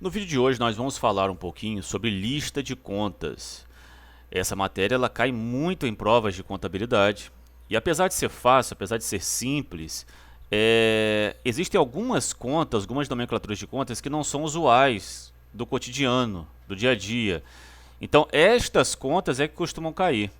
No vídeo de hoje nós vamos falar um pouquinho sobre lista de contas. Essa matéria ela cai muito em provas de contabilidade e apesar de ser fácil, apesar de ser simples, existem algumas contas, algumas nomenclaturas de contas que não são usuais do cotidiano, do dia a dia. Então estas contas é que costumam cair.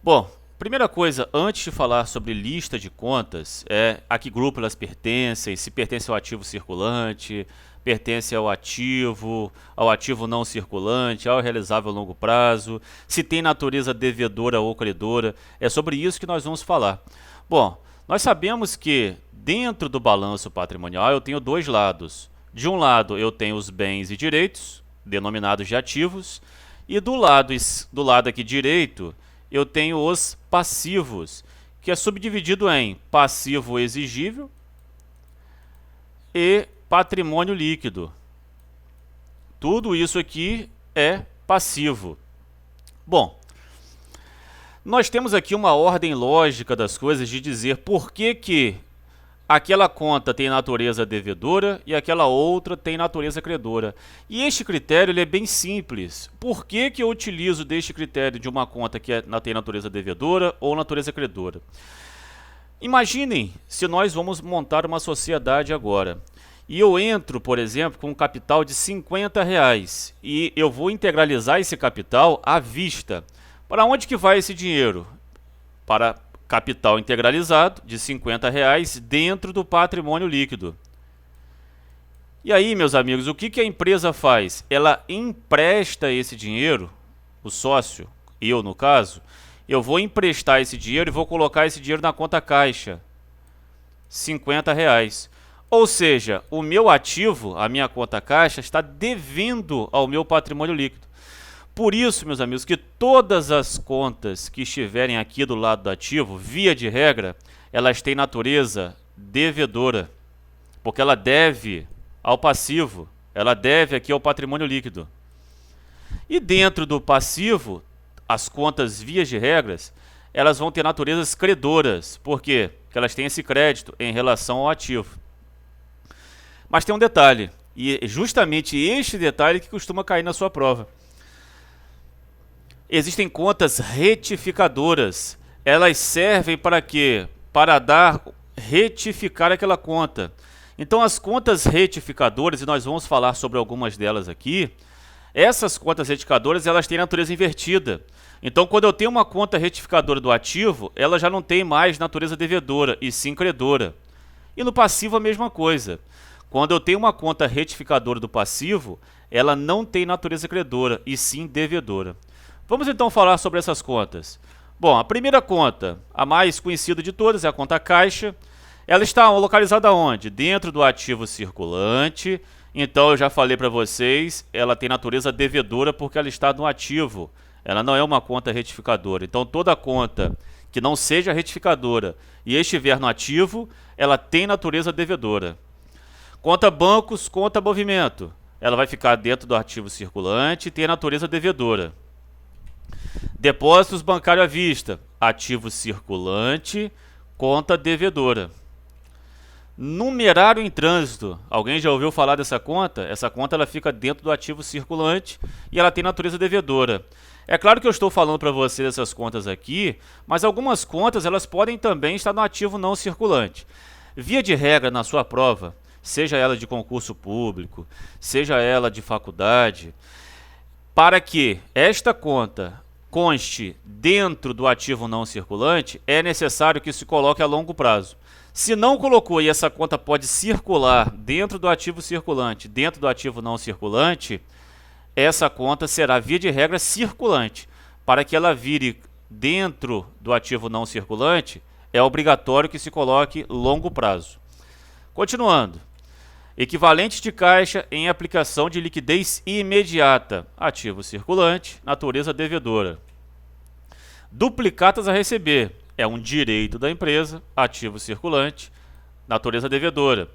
Bom, primeira coisa, antes de falar sobre lista de contas, a que grupo elas pertencem, se pertence ao ativo circulante, pertence ao ativo não circulante, ao realizável a longo prazo, se tem natureza devedora ou credora, é sobre isso que nós vamos falar. Bom, nós sabemos que dentro do balanço patrimonial eu tenho dois lados. De um lado eu tenho os bens e direitos, denominados de ativos, e do lado aqui direito eu tenho os passivos, que é subdividido em passivo exigível e patrimônio líquido. Tudo isso aqui é passivo. Bom, nós temos aqui uma ordem lógica das coisas de dizer por que aquela conta tem natureza devedora e aquela outra tem natureza credora. E este critério ele é bem simples. Por que eu utilizo deste critério de uma conta que tem natureza devedora ou natureza credora? Imaginem se nós vamos montar uma sociedade agora. E eu entro, por exemplo, com um capital de R$ 50 e eu vou integralizar esse capital à vista. Para onde que vai esse dinheiro? Para capital integralizado de R$ 50 dentro do patrimônio líquido. E aí, meus amigos, o que a empresa faz? Ela empresta esse dinheiro, o sócio, eu no caso, eu vou emprestar esse dinheiro e vou colocar esse dinheiro na conta caixa. R$ 50. Ou seja, o meu ativo, a minha conta caixa, está devendo ao meu patrimônio líquido. Por isso, meus amigos, que todas as contas que estiverem aqui do lado do ativo, via de regra, elas têm natureza devedora, porque ela deve ao passivo, ela deve aqui ao patrimônio líquido. E dentro do passivo, as contas vias de regras, elas vão ter naturezas credoras. Por quê? Porque elas têm esse crédito em relação ao ativo. Mas tem um detalhe, e é justamente este detalhe que costuma cair na sua prova. Existem contas retificadoras. Elas servem para quê? Para retificar aquela conta. Então as contas retificadoras, e nós vamos falar sobre algumas delas aqui, essas contas retificadoras elas têm natureza invertida. Então quando eu tenho uma conta retificadora do ativo, ela já não tem mais natureza devedora, e sim credora. E no passivo a mesma coisa. Quando eu tenho uma conta retificadora do passivo, ela não tem natureza credora, e sim devedora. Vamos então falar sobre essas contas. Bom, a primeira conta, a mais conhecida de todas, é a conta caixa. Ela está localizada onde? Dentro do ativo circulante. Então eu já falei para vocês, ela tem natureza devedora porque ela está no ativo. Ela não é uma conta retificadora. Então toda conta que não seja retificadora e estiver no ativo, ela tem natureza devedora. Conta bancos, conta movimento. Ela vai ficar dentro do ativo circulante e tem natureza devedora. Depósitos bancários à vista, ativo circulante, conta devedora. Numerário em trânsito. Alguém já ouviu falar dessa conta? Essa conta ela fica dentro do ativo circulante e ela tem natureza devedora. É claro que eu estou falando para você dessas contas aqui, mas algumas contas elas podem também estar no ativo não circulante. Via de regra na sua prova, seja ela de concurso público, seja ela de faculdade, para que esta conta conste dentro do ativo não circulante, é necessário que se coloque a longo prazo. Se não colocou e essa conta pode circular dentro do ativo circulante, dentro do ativo não circulante, essa conta será, via de regra, circulante. Para que ela vire dentro do ativo não circulante, é obrigatório que se coloque longo prazo. Continuando. Equivalente de caixa em aplicação de liquidez imediata. Ativo circulante, natureza devedora. Duplicatas a receber. É um direito da empresa, ativo circulante, natureza devedora.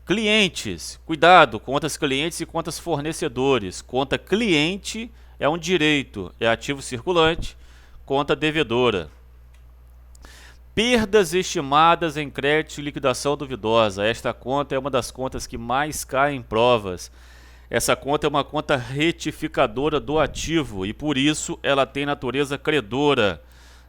Clientes, cuidado, contas clientes e contas fornecedores. Conta cliente é um direito, é ativo circulante, conta devedora. Perdas estimadas em crédito e liquidação duvidosa. Esta conta é uma das contas que mais cai em provas. Essa conta é uma conta retificadora do ativo e por isso ela tem natureza credora.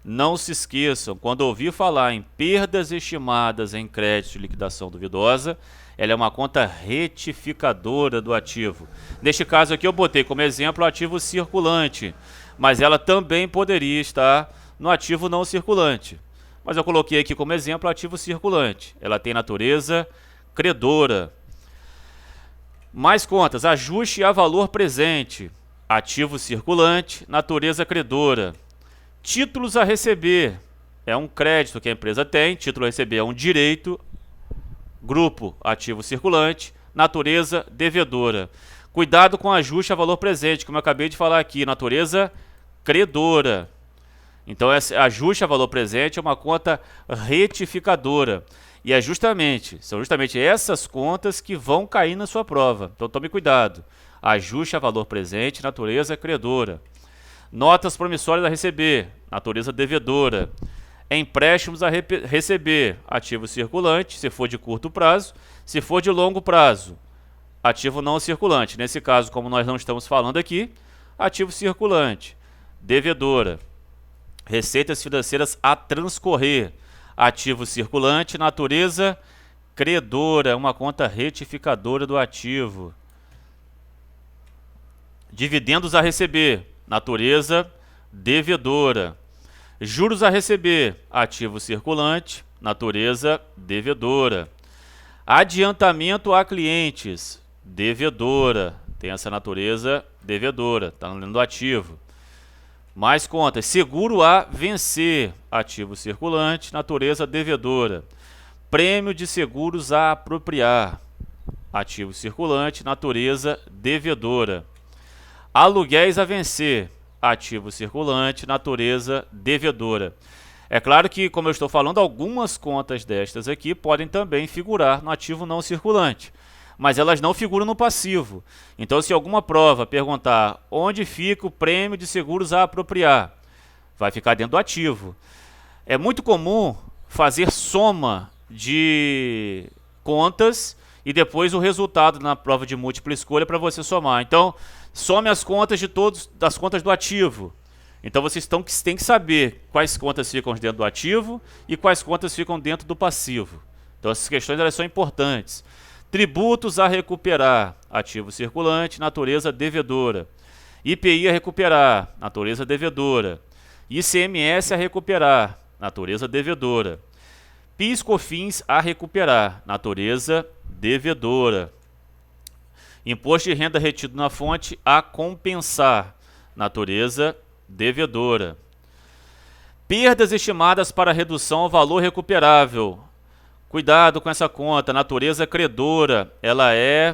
Não se esqueçam, quando ouvir falar em perdas estimadas em crédito e liquidação duvidosa, ela é uma conta retificadora do ativo. Neste caso aqui eu botei como exemplo o ativo circulante, mas ela também poderia estar no ativo não circulante. Mas eu coloquei aqui como exemplo o ativo circulante. Ela tem natureza credora. Mais contas, ajuste a valor presente, ativo circulante, natureza credora. Títulos a receber, é um crédito que a empresa tem, título a receber é um direito, grupo, ativo circulante, natureza devedora. Cuidado com ajuste a valor presente, como eu acabei de falar aqui, natureza credora. Então, esse ajuste a valor presente é uma conta retificadora. E são justamente essas contas que vão cair na sua prova. Então, tome cuidado. Ajuste a valor presente, natureza credora. Notas promissórias a receber, natureza devedora. Empréstimos a receber, ativo circulante, se for de curto prazo. Se for de longo prazo, ativo não circulante. Nesse caso, como nós não estamos falando aqui, ativo circulante, devedora. Receitas financeiras a transcorrer, ativo circulante, natureza credora, uma conta retificadora do ativo. Dividendos a receber, natureza devedora. Juros a receber, ativo circulante, natureza devedora. Adiantamento a clientes, devedora, tem essa natureza devedora, está no ativo. Mais contas, seguro a vencer, ativo circulante, natureza devedora. Prêmio de seguros a apropriar, ativo circulante, natureza devedora. Aluguéis a vencer, ativo circulante, natureza devedora. É claro que, como eu estou falando, algumas contas destas aqui podem também figurar no ativo não circulante, mas elas não figuram no passivo. Então, se alguma prova perguntar onde fica o prêmio de seguros a apropriar, vai ficar dentro do ativo. É muito comum fazer soma de contas e depois o resultado na prova de múltipla escolha para você somar. Então, some as contas das contas do ativo. Então, vocês têm que saber quais contas ficam dentro do ativo e quais contas ficam dentro do passivo. Então, essas questões elas são importantes. Tributos a recuperar, ativo circulante, natureza devedora. IPI a recuperar, natureza devedora. ICMS a recuperar, natureza devedora. PIS/COFINS a recuperar, natureza devedora. Imposto de renda retido na fonte a compensar, natureza devedora. Perdas estimadas para redução ao valor recuperável. Cuidado com essa conta, natureza credora, ela é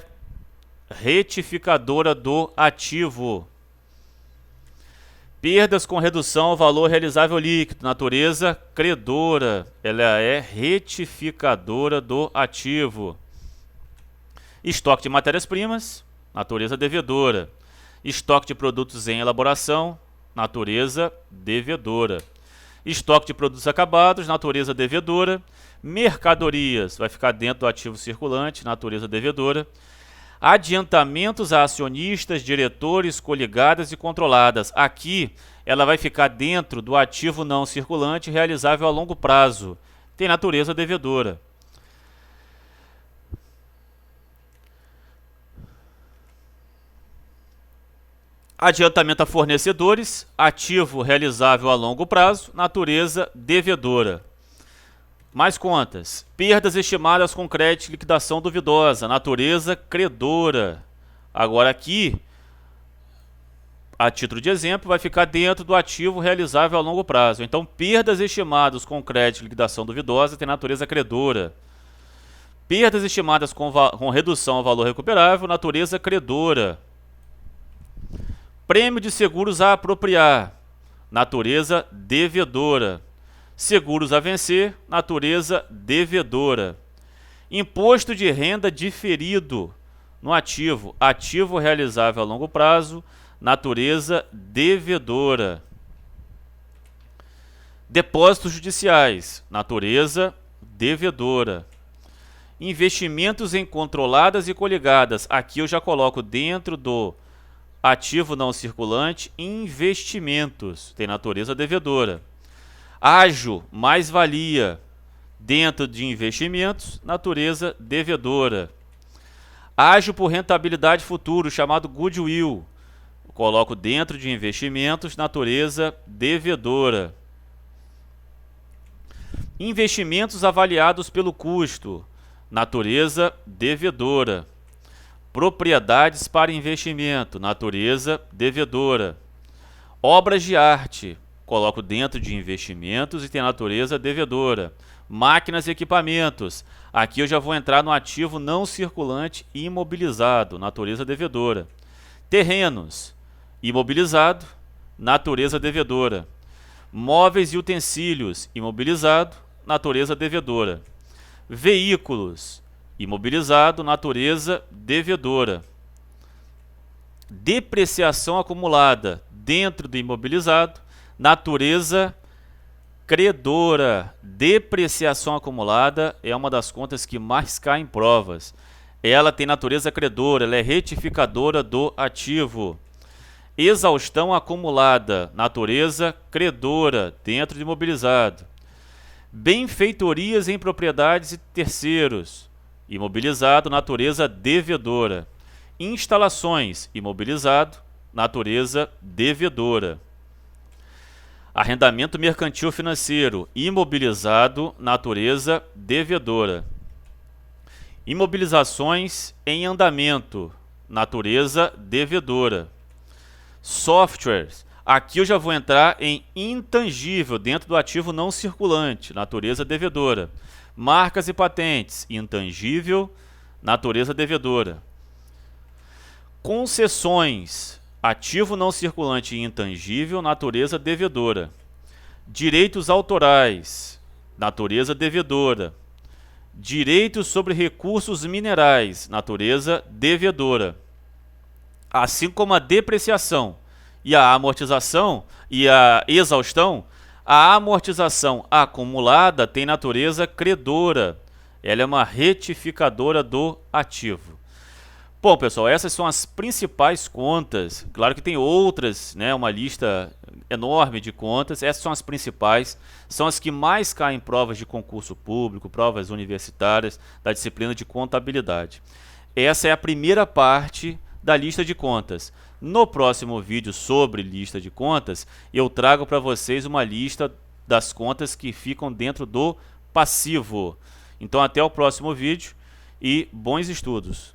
retificadora do ativo. Perdas com redução ao valor realizável líquido, natureza credora, ela é retificadora do ativo. Estoque de matérias-primas, natureza devedora. Estoque de produtos em elaboração, natureza devedora. Estoque de produtos acabados, natureza devedora. Mercadorias, vai ficar dentro do ativo circulante, natureza devedora. Adiantamentos a acionistas, diretores, coligadas e controladas. Aqui, ela vai ficar dentro do ativo não circulante realizável a longo prazo. Tem natureza devedora. Adiantamento a fornecedores, ativo realizável a longo prazo, natureza devedora. Mais contas. Perdas estimadas com crédito e liquidação duvidosa, natureza credora. Agora aqui, a título de exemplo, vai ficar dentro do ativo realizável a longo prazo. Então, perdas estimadas com crédito e liquidação duvidosa tem natureza credora. Perdas estimadas com redução ao valor recuperável, natureza credora. Prêmio de seguros a apropriar, natureza devedora. Seguros a vencer, natureza devedora. Imposto de renda diferido no ativo, ativo realizável a longo prazo, natureza devedora. Depósitos judiciais, natureza devedora. Investimentos em controladas e coligadas. Aqui eu já coloco dentro do ativo não circulante investimentos, tem natureza devedora. Ágio, mais-valia, dentro de investimentos, natureza devedora. Ágio por rentabilidade futuro, chamado goodwill, coloco dentro de investimentos, natureza devedora. Investimentos avaliados pelo custo, natureza devedora. Propriedades para investimento, natureza devedora. Obras de arte, coloco dentro de investimentos e tem natureza devedora. Máquinas e equipamentos, aqui eu já vou entrar no ativo não circulante imobilizado, natureza devedora. Terrenos, imobilizado, natureza devedora. Móveis e utensílios, imobilizado, natureza devedora. Veículos, imobilizado, natureza devedora. Depreciação acumulada, dentro do imobilizado, natureza credora. Depreciação acumulada é uma das contas que mais cai em provas. Ela tem natureza credora, ela é retificadora do ativo. Exaustão acumulada, natureza credora, dentro do imobilizado. Benfeitorias em propriedades de terceiros, imobilizado, natureza devedora. Instalações, imobilizado, natureza devedora. Arrendamento mercantil financeiro, imobilizado, natureza devedora. Imobilizações em andamento, natureza devedora. Softwares, aqui eu já vou entrar em intangível, dentro do ativo não circulante, natureza devedora. Marcas e patentes, intangível, natureza devedora. Concessões, ativo não circulante e intangível, natureza devedora. Direitos autorais, natureza devedora. Direitos sobre recursos minerais, natureza devedora. Assim como a depreciação e a amortização e a exaustão, a amortização acumulada tem natureza credora. Ela é uma retificadora do ativo. Bom, pessoal, essas são as principais contas. Claro que tem outras, né, uma lista enorme de contas. Essas são as principais, são as que mais caem em provas de concurso público, provas universitárias, da disciplina de contabilidade. Essa é a primeira parte da lista de contas. No próximo vídeo sobre lista de contas, eu trago para vocês uma lista das contas que ficam dentro do passivo. Então, até o próximo vídeo e bons estudos!